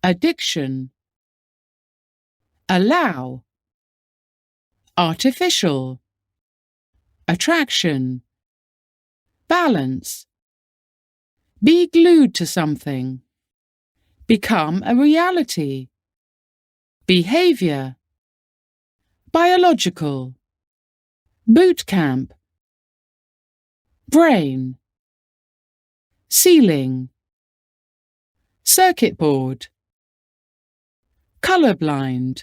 addiction, allow, artificial, attraction, balance, be glued to something, become a reality, behavior, biological, boot camp, brain, ceiling, circuit board, colorblind,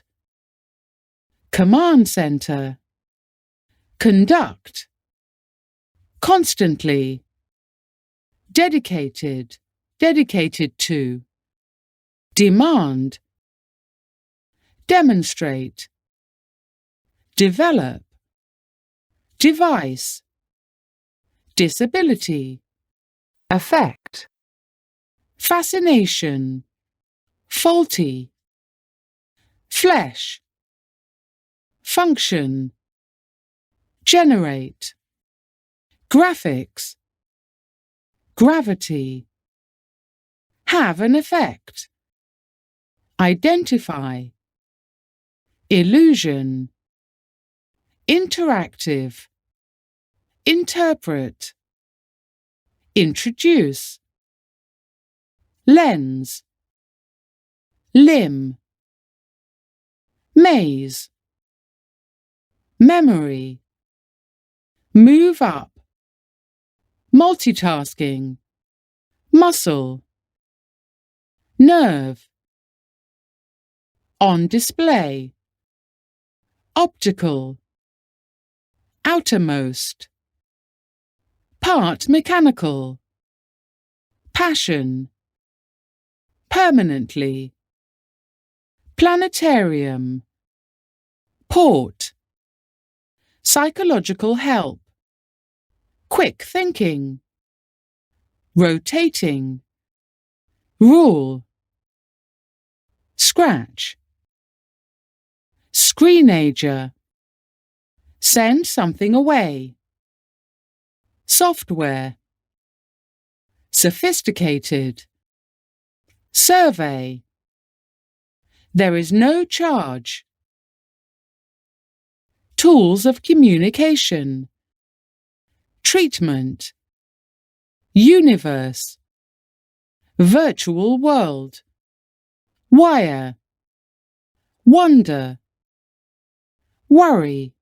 command center, conduct, constantly, dedicated, dedicated to, demand, demonstrate, develop, device, disability, affect, fascination, faulty, flesh, function, generate, graphics, gravity, have an effect, identify, illusion, interactive, interpret, introduce, lens, limb, maze, memory, move up, multitasking, muscle, nerve, on display, optical, outermost, part mechanical, passion, permanently, planetarium, port, psychological help, quick thinking, rotating, rule, scratch, screenager, send something away, software, sophisticated, survey, there is no charge, tools of communication, treatment, universe, virtual world, wire, wonder, worry,